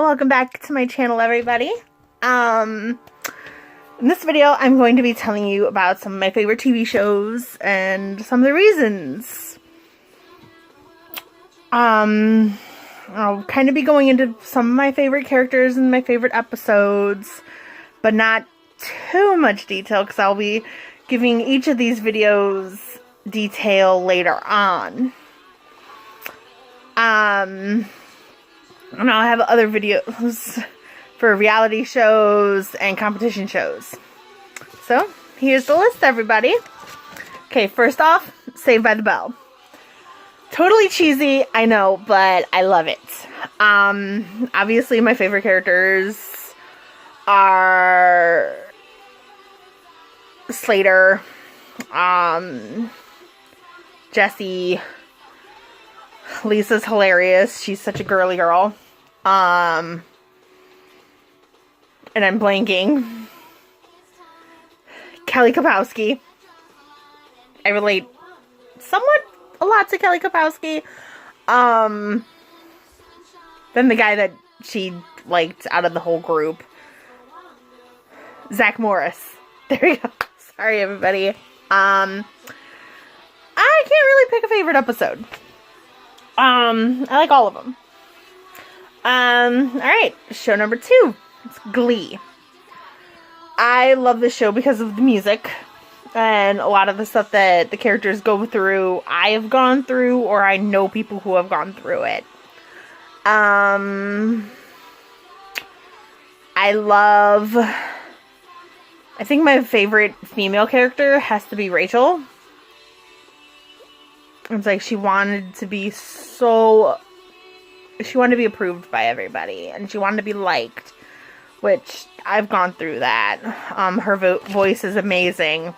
Welcome back to my channel, everybody. In this video, I'm going to be telling you about some of my favorite TV shows and some of the reasons. I'll kind of be going into some of my favorite characters and my favorite episodes, but not too much detail because I'll be giving each of these videos detail later on. And I'll have other videos for reality shows and competition shows. So, here's the list, everybody. Okay, first off, Saved by the Bell. Totally cheesy, I know, but I love it. Obviously, my favorite characters are Slater, Jessie. Lisa's hilarious. She's such a girly girl. And I'm blanking. Kelly Kapowski. I relate somewhat a lot to Kelly Kapowski. Then the guy that she liked out of the whole group. Zach Morris. There we go. Sorry, everybody. I can't really pick a favorite episode. I like all of them. Alright, show number 2. It's Glee. I love this show because of the music and a lot of the stuff that the characters go through. I have gone through, or I know people who have gone through it. I think my favorite female character has to be Rachel. It's like she wanted to be approved by everybody, and she wanted to be liked, which I've gone through that. Her voice is amazing.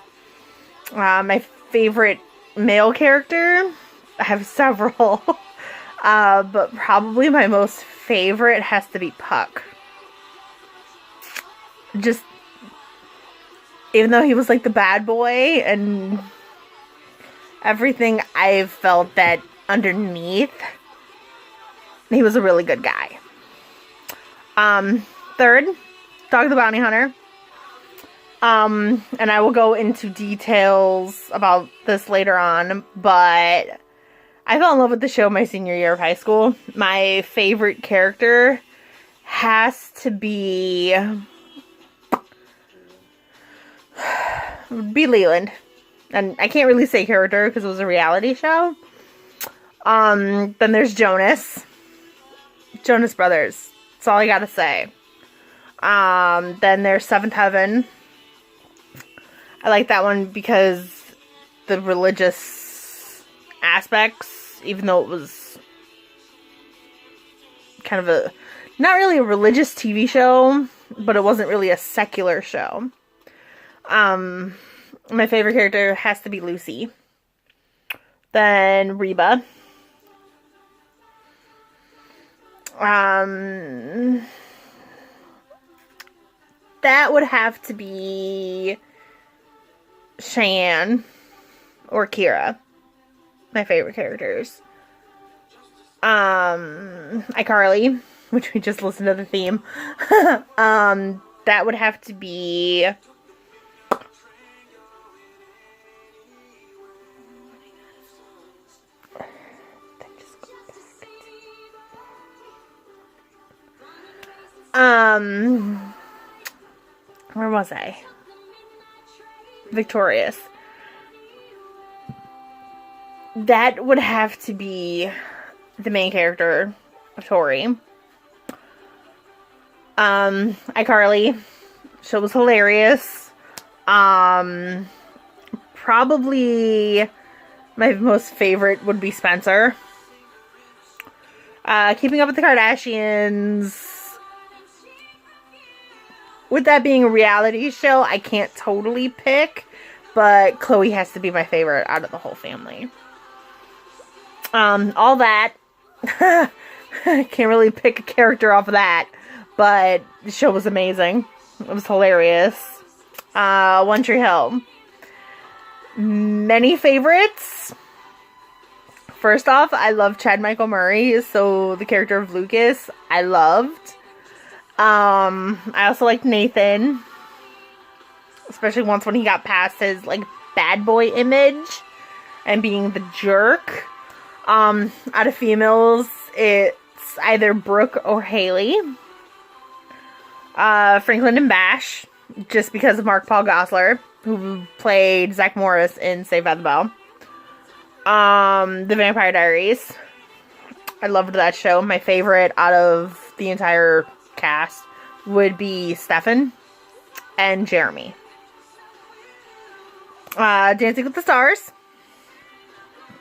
My favorite male character, I have several, but probably my most favorite has to be Puck. Just, even though he was like the bad boy and everything, I've felt that underneath, he was a really good guy. Third, Dog the Bounty Hunter. And I will go into details about this later on, but I fell in love with the show my senior year of high school. My favorite character has to be Leland. And I can't really say character because it was a reality show. Then there's Jonas. Jonas Brothers. That's all I gotta say. Then there's Seventh Heaven. I like that one because the religious aspects, even though it was kind of a, not really a religious TV show, but it wasn't really a secular show. My favorite character has to be Lucy. Then Reba. That would have to be Cheyenne or Kira. My favorite characters. iCarly, which we just listened to the theme. That would have to be where was I? Victorious. That would have to be the main character of Tori. iCarly. Show was hilarious. Probably my most favorite would be Spencer. Keeping Up with the Kardashians. With that being a reality show, I can't totally pick, but Chloe has to be my favorite out of the whole family. All that. I can't really pick a character off of that, but the show was amazing. It was hilarious. One Tree Hill. Many favorites. First off, I love Chad Michael Murray, so the character of Lucas, I loved. I also liked Nathan, especially once when he got past his like bad boy image and being the jerk. Out of females, it's either Brooke or Haley. Franklin and Bash, just because of Mark Paul Gosselaar, who played Zach Morris in Saved by the Bell. The Vampire Diaries. I loved that show. My favorite out of the entire cast would be Stefan and Jeremy. Dancing with the Stars.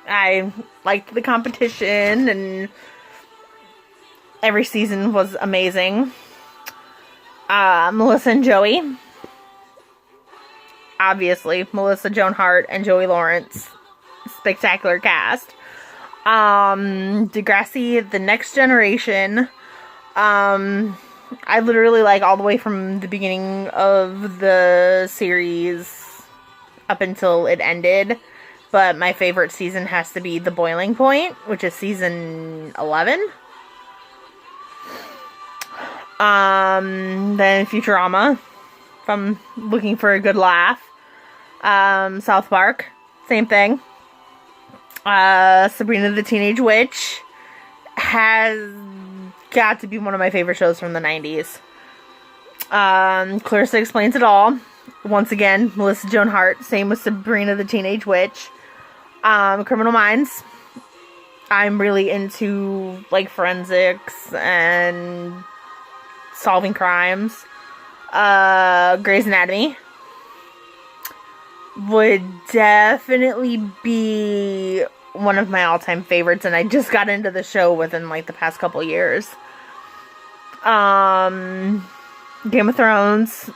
I liked the competition, and every season was amazing. Melissa and Joey. Obviously, Melissa Joan Hart and Joey Lawrence. Spectacular cast. Degrassi, The Next Generation. I literally like all the way from the beginning of the series up until it ended. But my favorite season has to be The Boiling Point, which is season 11. Then Futurama, if I'm looking for a good laugh. South Park, same thing. Sabrina the Teenage Witch has got to be one of my favorite shows from the 90s. Clarissa Explains It All. Once again, Melissa Joan Hart. Same with Sabrina the Teenage Witch. Criminal Minds. I'm really into like forensics and solving crimes. Grey's Anatomy would definitely be one of my all-time favorites, and I just got into the show within like the past couple years. Game of Thrones.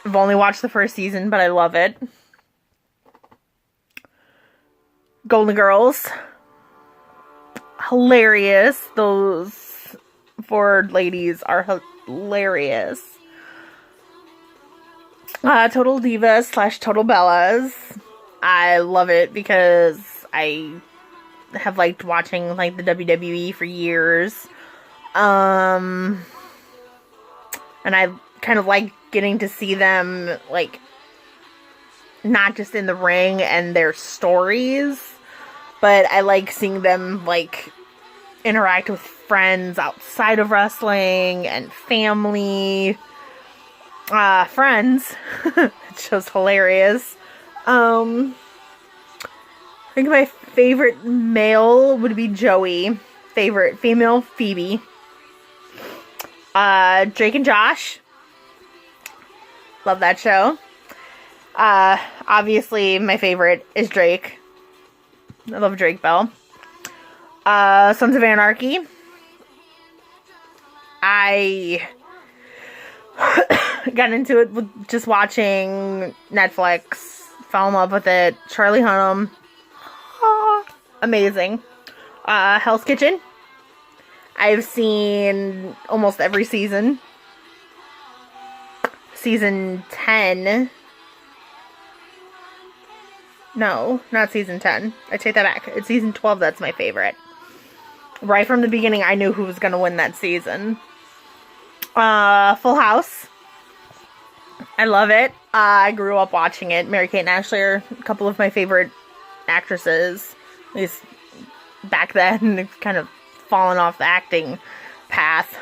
I've only watched the first season, but I love it. Golden Girls. Hilarious. Those four ladies are hilarious. Total Divas / Total Bellas. I love it because I have liked watching like the WWE for years. And I kind of like getting to see them like not just in the ring and their stories, but I like seeing them like interact with friends outside of wrestling and family. Friends. It show's hilarious. I think my favorite male would be Joey. Favorite female, Phoebe. Drake and Josh. Love that show. Obviously, my favorite is Drake. I love Drake Bell. Sons of Anarchy. I got into it with just watching Netflix. Fell in love with it. Charlie Hunnam. Amazing. Hell's Kitchen. I've seen almost every season. Season 10. No, not season 10. I take that back. It's season 12 that's my favorite. Right from the beginning, I knew who was going to win that season. Full House. I love it. I grew up watching it. Mary-Kate and Ashley are a couple of my favorite actresses. At least back then. They've kind of fallen off the acting path.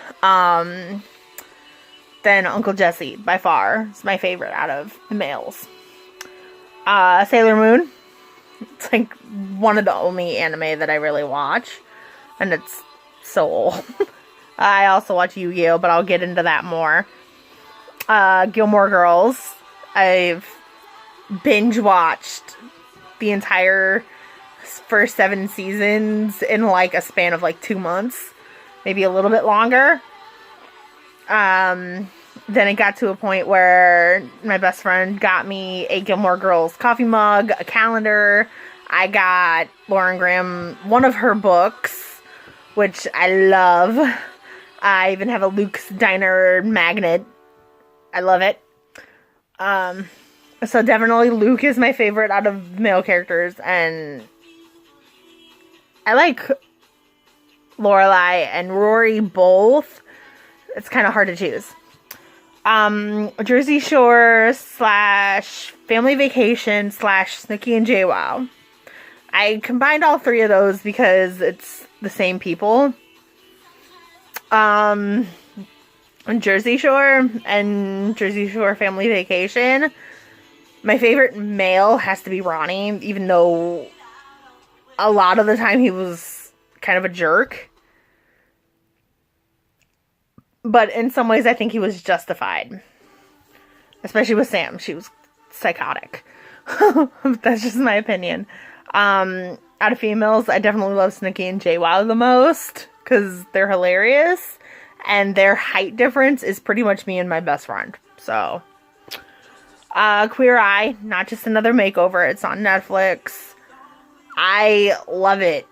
Then Uncle Jesse, by far, is my favorite out of the males. Sailor Moon. It's like one of the only anime that I really watch. And it's so old. I also watch Yu-Gi-Oh! But I'll get into that more. Gilmore Girls. I've binge watched the entire first 7 seasons in like a span of like 2 months. Maybe a little bit longer. Then it got to a point where my best friend got me a Gilmore Girls coffee mug, a calendar. I got Lauren Graham one of her books, which I love. I even have a Luke's Diner magnet. I love it. So definitely Luke is my favorite out of male characters, and I like Lorelai and Rory both. it's kind of hard to choose. Jersey Shore / Family Vacation / Snooki and JWoww. I combined all three of those because it's the same people. Jersey Shore and Jersey Shore Family Vacation. My favorite male has to be Ronnie, even though a lot of the time he was kind of a jerk. But in some ways, I think he was justified. Especially with Sam. She was psychotic. That's just my opinion. Out of females, I definitely love Snooki and JWoww the most. Because they're hilarious. And their height difference is pretty much me and my best friend. So, Queer Eye, not just another makeover. It's on Netflix. I love it.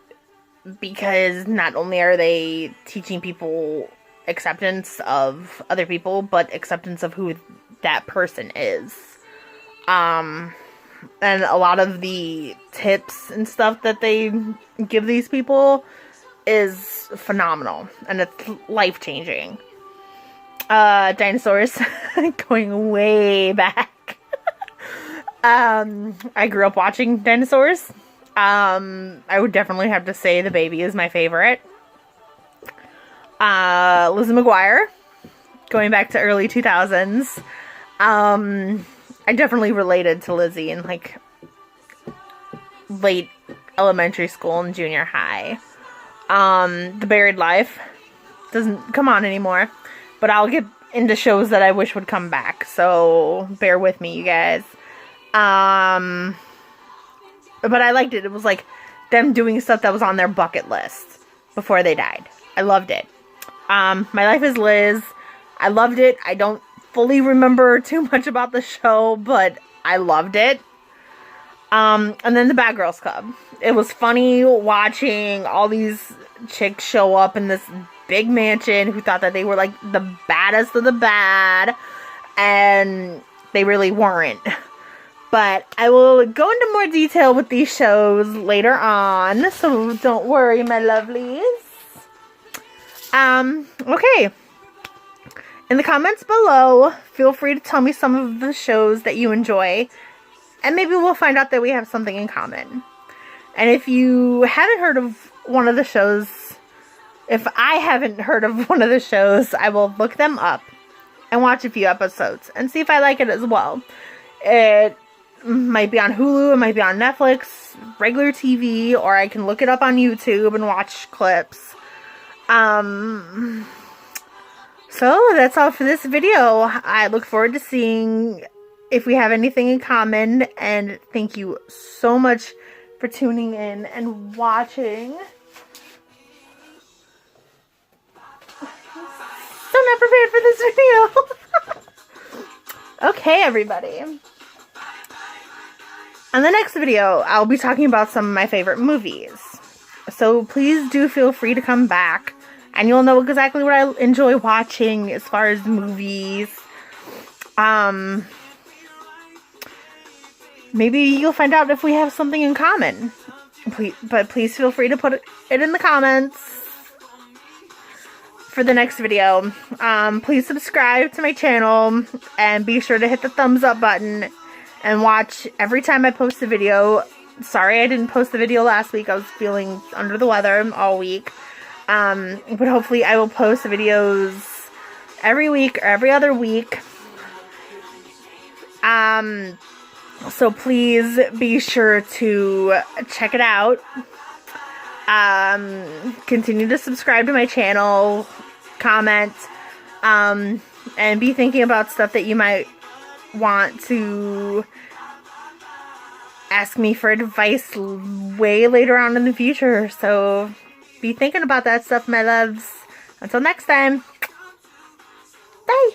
Because not only are they teaching people acceptance of other people, but acceptance of who that person is. And a lot of the tips and stuff that they give these people is phenomenal. And it's life-changing. Dinosaurs. Going way back. I grew up watching dinosaurs. I would definitely have to say The Baby is my favorite. Lizzie McGuire, going back to early 2000s. I definitely related to Lizzie in like late elementary school and junior high. The Buried Life doesn't come on anymore, but I'll get into shows that I wish would come back, so bear with me, you guys. But I liked it. It was like them doing stuff that was on their bucket list before they died. I loved it. My Life is Liz. I loved it. I don't fully remember too much about the show, but I loved it. And then The Bad Girls Club. It was funny watching all these chicks show up in this big mansion who thought that they were like the baddest of the bad, and they really weren't. But I will go into more detail with these shows later on, so don't worry, my lovelies. Okay. In the comments below, feel free to tell me some of the shows that you enjoy, and maybe we'll find out that we have something in common. And if you haven't heard of one of the shows, if I haven't heard of one of the shows, I will look them up and watch a few episodes and see if I like it as well. It might be on Hulu, it might be on Netflix, regular TV, or I can look it up on YouTube and watch clips. So that's all for this video. I look forward to seeing if we have anything in common, and thank you so much for tuning in and watching. So not prepared for this video. Okay, everybody. On the next video, I'll be talking about some of my favorite movies. So please do feel free to come back, and you'll know exactly what I enjoy watching as far as movies. Maybe you'll find out if we have something in common. Please feel free to put it in the comments for the next video. Please subscribe to my channel and be sure to hit the thumbs up button and watch every time I post a video. Sorry I didn't post the video last week. I was feeling under the weather all week. But hopefully I will post videos every week or every other week. So please be sure to check it out. Continue to subscribe to my channel, comment, and be thinking about stuff that you might want to ask me for advice way later on in the future. So be thinking about that stuff, my loves. Until next time. Bye.